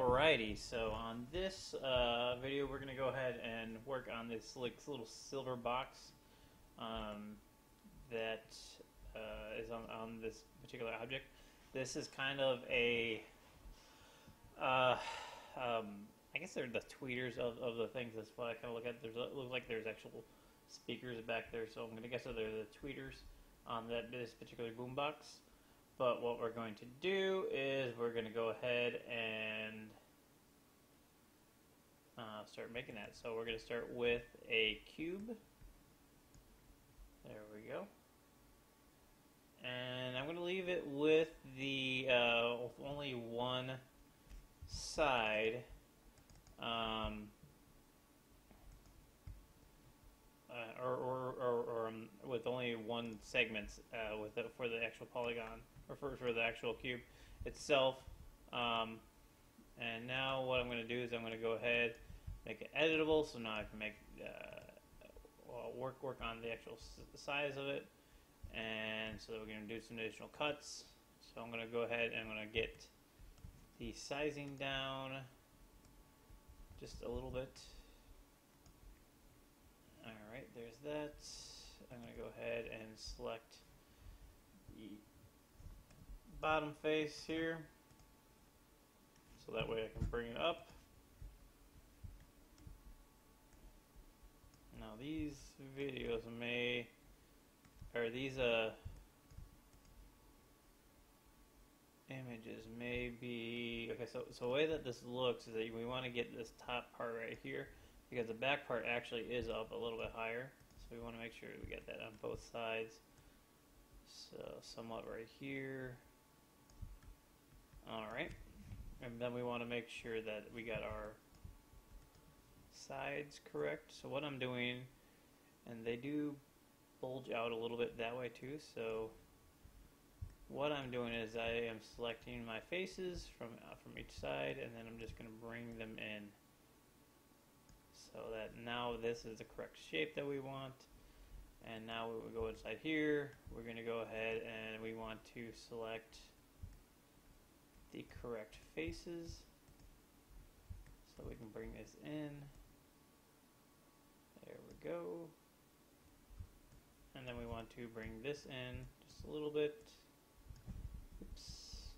Alrighty, so on this video we're going to go ahead and work on this little silver box that is on this particular object. This is kind of a, I guess they're the tweeters of the things. That's what I kind of look at. It looks like there's actual speakers back there, so I'm going to guess that they're the tweeters on this particular boombox. But what we're going to do is we're going to go ahead and start making that. So we're going to start with a cube. There we go. And I'm going to leave it with the only one side. With only one segment for the actual polygon, or for the actual cube itself. And now what I'm going to do is I'm going to go ahead, make it editable, so now I can make work on the actual size of it, and so we're going to do some additional cuts. So I'm going to go ahead and I'm going to get the sizing down just a little bit. Alright, there's that. I'm going to go ahead and select the bottom face here, so that way I can bring it up. Now these videos these images may be, okay, so the way that this looks is that we want to get this top part right here, because the back part actually is up a little bit higher, so we want to make sure we get that on both sides. So somewhat right here. Alright, and then we want to make sure that we got our sides correct. So what I'm doing, and they do bulge out a little bit that way too, so what I'm doing is I am selecting my faces from each side, and then I'm just going to bring them in so that now this is the correct shape that we want. And now we will go inside here, we're going to go ahead and we want to select the correct faces, so we can bring this in. There we go. And then we want to bring this in just a little bit. Oops.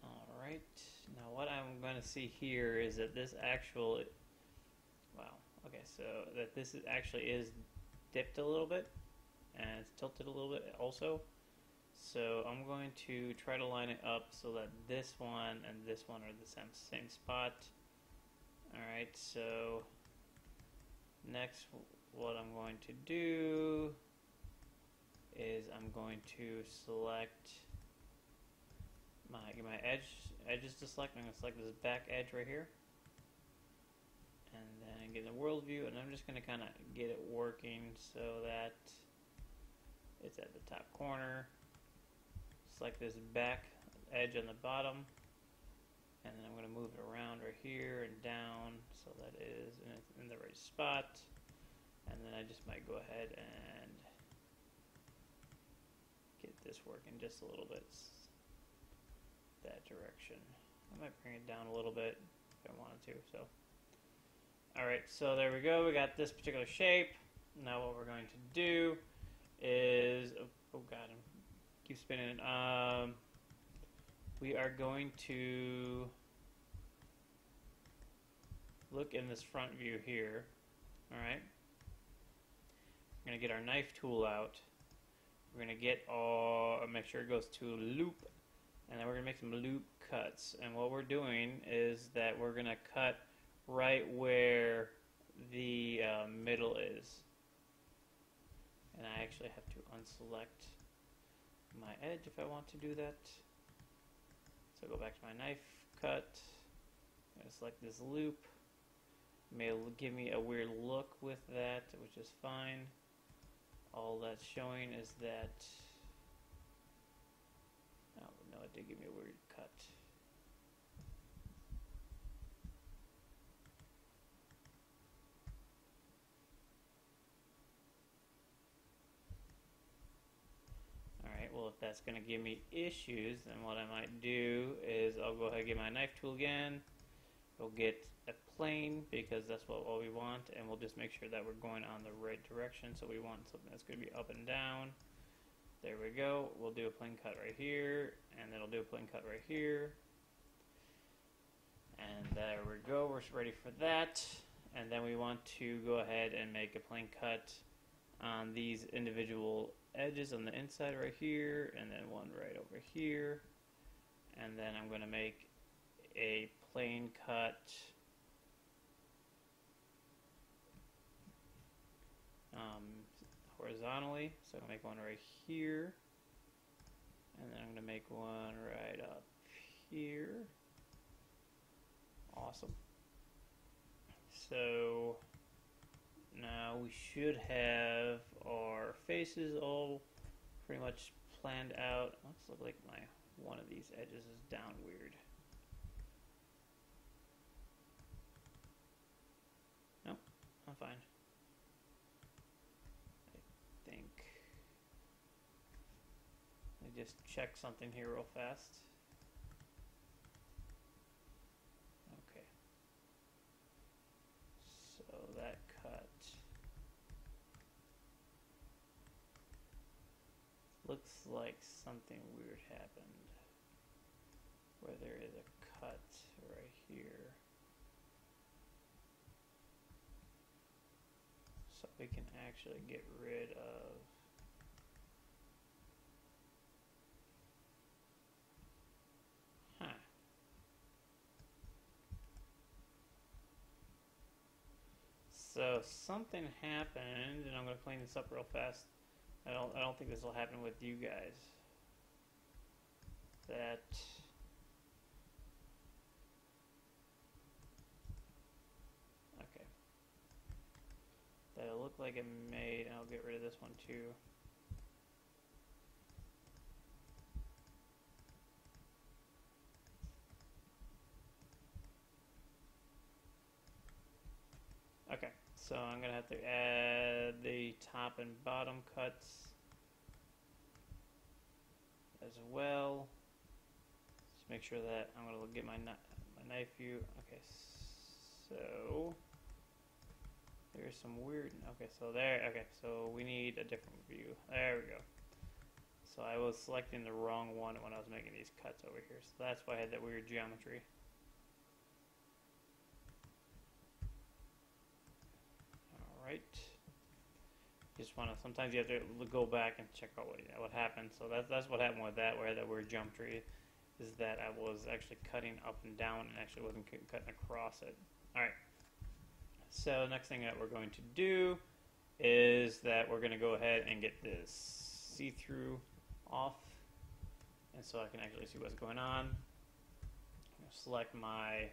Alright, now what I'm going to see here is that this actual, wow, okay, so that this actually is dipped a little bit, and it's tilted a little bit also. So I'm going to try to line it up so that this one and this one are the same spot. Alright, so next what I'm going to do is I'm going to select my edges to select. I'm going to select this back edge right here, and then get the world view, and I'm just going to kind of get it working so that it's at the top corner. Select this back edge on the bottom, and then I'm going to move it around right here and down so that it is in the right spot. And then I just might go ahead and get this working just a little bit that direction. I might bring it down a little bit if I wanted to. So, alright, so there we go. We got this particular shape. Now what we're going to do is, oh god, I keep spinning it. We are going to look in this front view here. Alright. We're going to get our knife tool out. We're going to get make sure it goes to loop, and then we're going to make some loop cuts. And what we're doing is that we're going to cut right where the middle is. And I actually have to unselect my edge if I want to do that. So go back to my knife cut. I'm going to select this loop. It may give me a weird look with that, which is fine. All that's showing is that, oh no, it did give me a weird cut. Alright, well if that that's going to give me issues, then what I might do is I'll go ahead and get my knife tool again. We'll get a plane because that's what we want, and we'll just make sure that we're going on the right direction. So we want something that's going to be up and down. There we go. We'll do a plane cut right here, and then we'll do a plane cut right here. And there we go. We're ready for that. And then we want to go ahead and make a plane cut on these individual edges on the inside right here, and then one right over here. And then I'm going to make a plane cut horizontally, so I'll make one right here, and then I'm going to make one right up here. Awesome. So now we should have our faces all pretty much planned out. Looks like one of these edges is down weird. Nope, I'm fine. I think. Let me just check something here real fast. Okay. So that cut looks like something weird happened where there is a cut right here. So we can actually get rid of So something happened, and I'm going to clean this up real fast. I don't think this will happen with you guys. That okay. That looked like it made, and I'll get rid of this one too. Okay, so I'm going to have to add the top and bottom cuts as well. Just make sure that I'm going to get my knife view. Okay, so there's some weird, okay, so there, okay, so we need a different view. There we go. So I was selecting the wrong one when I was making these cuts over here. So that's why I had that weird geometry. Right. Just want to. Sometimes you have to go back and check out what happened. So that's what happened with that. Where that weird geometry is that I was actually cutting up and down and actually wasn't cutting across it. All right. So next thing that we're going to do is that we're going to go ahead and get this see-through off, and so I can actually see what's going on. I'm going to select my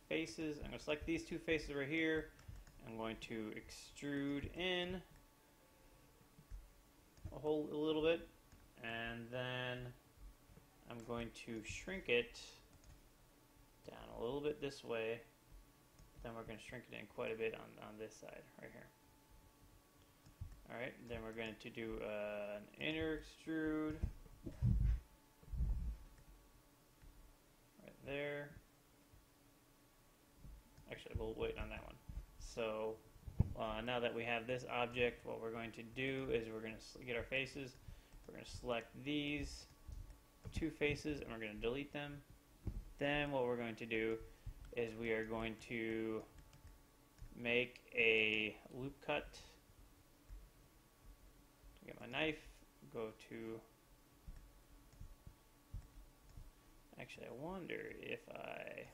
faces. I'm going to select these two faces right here. I'm going to extrude in a little bit, and then I'm going to shrink it down a little bit this way. Then we're going to shrink it in quite a bit on this side right here. Alright, then we're going to do an inner extrude right there. Actually, we'll wait on that one. So now that we have this object, what we're going to do is we're going to get our faces. We're going to select these two faces and we're going to delete them. Then what we're going to do is we are going to make a loop cut. Get my knife, go to, actually I wonder if I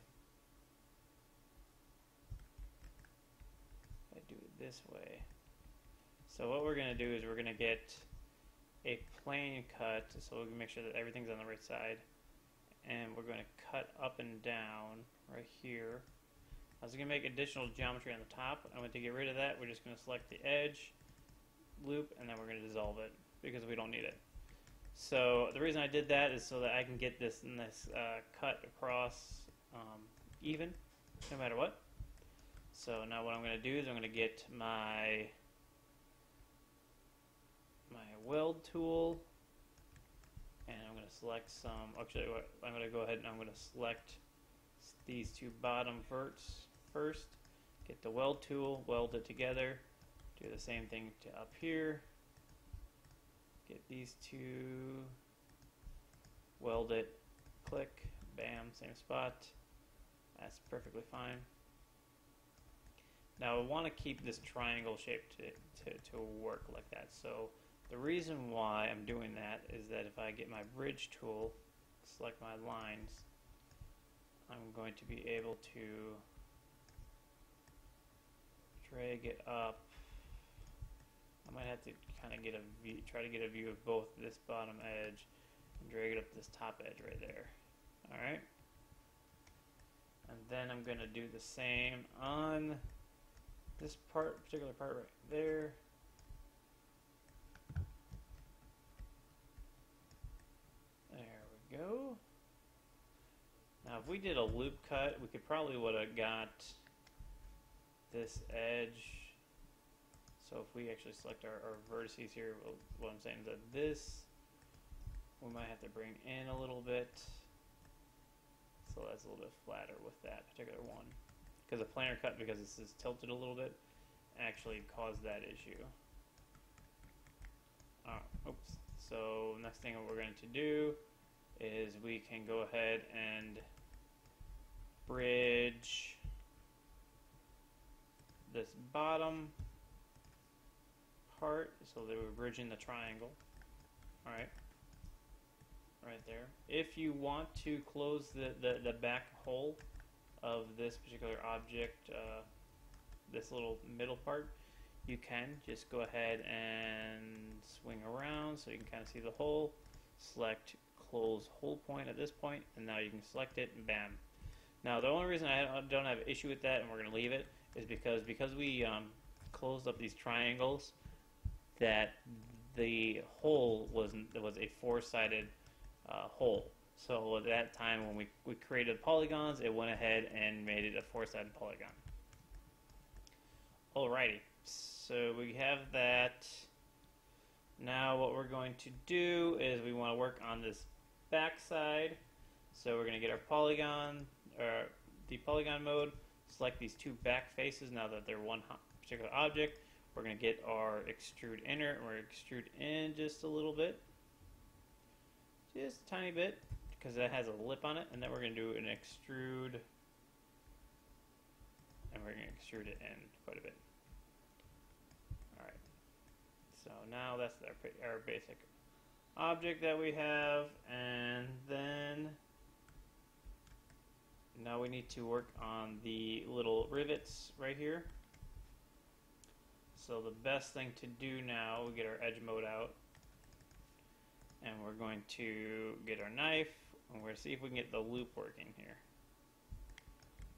do it this way. So what we're going to do is we're going to get a plane cut so we can make sure that everything's on the right side, and we're going to cut up and down right here. I was going to make additional geometry on the top. I want to get rid of that. We're just going to select the edge, loop, and then we're going to dissolve it because we don't need it. So the reason I did that is so that I can get this cut across even, no matter what. So now what I'm going to do is I'm going to get my weld tool, going to select some, actually I'm going to go ahead and I'm going to select these two bottom verts first, get the weld tool, weld it together, do the same thing to up here, get these two, weld it, click, bam, same spot. That's perfectly fine. Now I want to keep this triangle shape to work like that. So the reason why I'm doing that is that if I get my bridge tool, select my lines, I'm going to be able to drag it up. I might have to kind of get a view, try to get a view of both this bottom edge and drag it up this top edge right there. Alright. And then I'm going to do the same on this particular part right there. There we go. Now if we did a loop cut, we could probably would have got this edge. So if we actually select our vertices here, what I'm saying is that this, we might have to bring in a little bit. So that's a little bit flatter with that particular one. Because a planar cut, because this is tilted a little bit, actually caused that issue. Oops. So next thing we're going to do is we can go ahead and bridge this bottom part, so that we're bridging the triangle. Alright. Right there. If you want to close the back hole of this particular object, this little middle part, you can just go ahead and swing around so you can kind of see the hole, select close hole point at this point, and now you can select it and bam. Now the only reason I don't have an issue with that and we're going to leave it is because we closed up these triangles, that the hole was a four-sided hole. So at that time when we created polygons, it went ahead and made it a four-sided polygon. Alrighty, so we have that. Now what we're going to do is we want to work on this back side. So we're going to get our polygon, the polygon mode, select these two back faces now that they're one particular object. We're going to get our extrude inner, and we're going to extrude in just a little bit. Just a tiny bit, because that has a lip on it, and then we're going to do an extrude, and we're going to extrude it in quite a bit. Alright, so now that's our basic object that we have, and then now we need to work on the little rivets right here. So the best thing to do now, we get our edge mode out, and we're going to get our knife, and we're going to see if we can get the loop working here.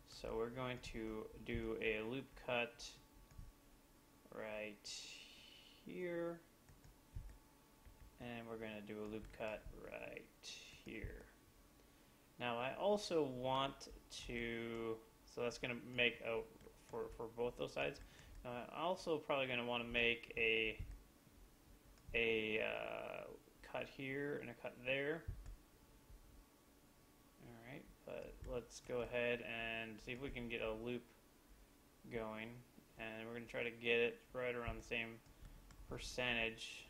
So we're going to do a loop cut right here, and we're going to do a loop cut right here. Now I also want to, so that's going to make a, for both those sides. Now I'm also probably going to want to make a cut here and a cut there. Alright, but let's go ahead and see if we can get a loop going, and we're going to try to get it right around the same percentage.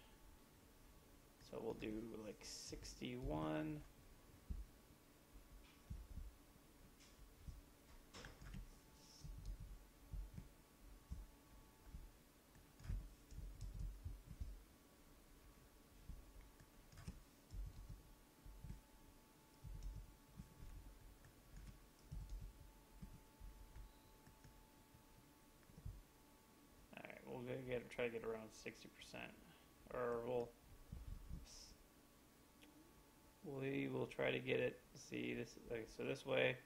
So we'll do like 61. Try to get around 60%, or we will try to get it. See this, like, so this way,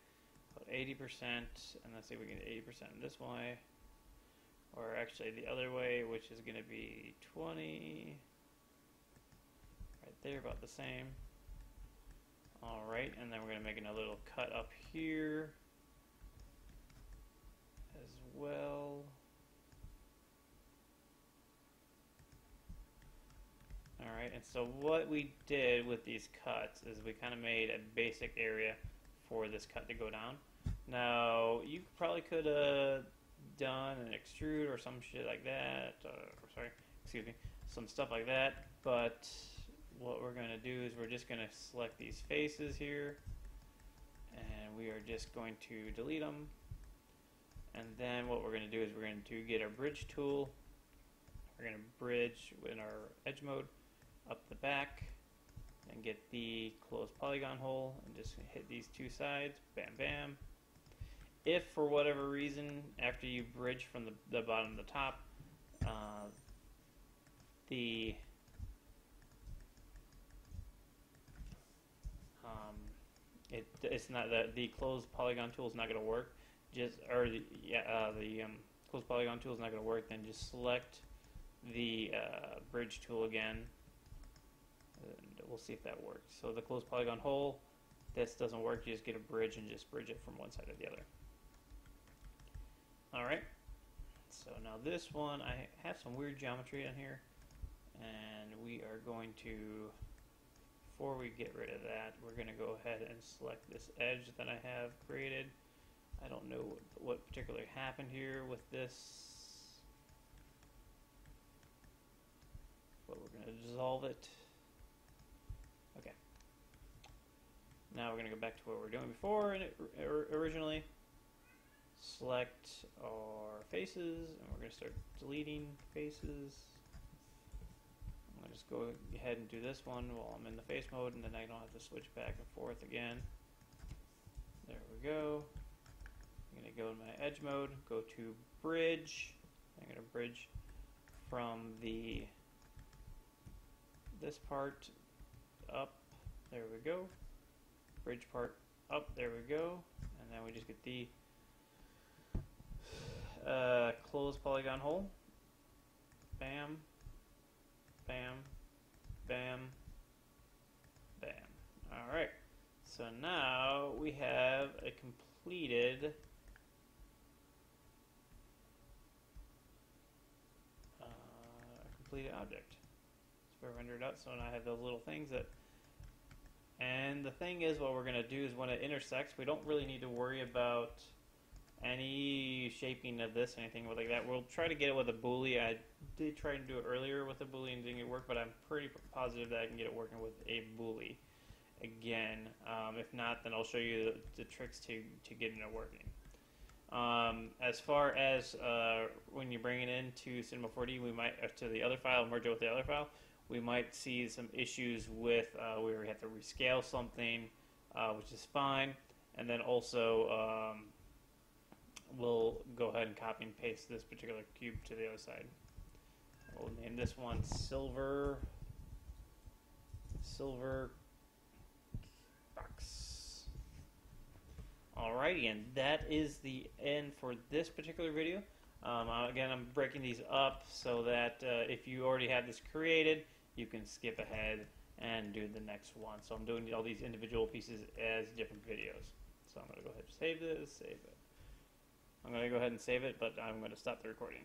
about 80%, and let's see if we can get 80% this way, or actually the other way, which is going to be 20, right there, about the same. All right, and then we're going to make another little cut up here as well. Alright, and so what we did with these cuts is we kind of made a basic area for this cut to go down. Now, you probably could have done an extrude or some shit like that, some stuff like that, but what we're going to do is we're just going to select these faces here, and we are just going to delete them, and then what we're going to do is we're going to get our bridge tool, we're going to bridge in our edge mode up the back, and get the closed polygon hole, and just hit these two sides, bam bam. If for whatever reason, after you bridge from the bottom to the top, it's not that the closed polygon tool is not going to work, closed polygon tool is not going to work, then just select the bridge tool again, and we'll see if that works. So the closed polygon hole, this doesn't work, you just get a bridge and just bridge it from one side to the other. Alright, so now this one, I have some weird geometry in here, and we are going to, before we get rid of that, we're going to go ahead and select this edge that I have created. I don't know what particularly happened here with this, but we're going to dissolve it. Okay. Now we're going to go back to what we were doing before originally. Select our faces, and we're going to start deleting faces. I'm going to just go ahead and do this one while I'm in the face mode, and then I don't have to switch back and forth again. There we go. I'm going to go in my edge mode, go to bridge. I'm going to bridge from this part up. There we go. Bridge part up. There we go. And then we just get the closed polygon hole. Bam, bam, bam, bam. Alright, so now we have a completed object. So we rendered out, so now I have those little things that, and the thing is, what we're going to do is when it intersects, we don't really need to worry about any shaping of this, anything like that. We'll try to get it with a Boolean. I did try to do it earlier with a Boolean and didn't get it work, but I'm pretty positive that I can get it working with a Boolean again. If not, then I'll show you the tricks to getting it working. As far as when you bring it into Cinema 4D, we might, to the other file, merge it with the other file, we might see some issues with where we have to rescale something, which is fine. And then also, we'll go ahead and copy and paste this particular cube to the other side. We'll name this one Silver Box. Alrighty, and that is the end for this particular video. Again, I'm breaking these up so that if you already have this created, you can skip ahead and do the next one. So I'm doing all these individual pieces as different videos. So I'm going to go ahead and save this, save it. I'm going to go ahead and save it, but I'm going to stop the recording.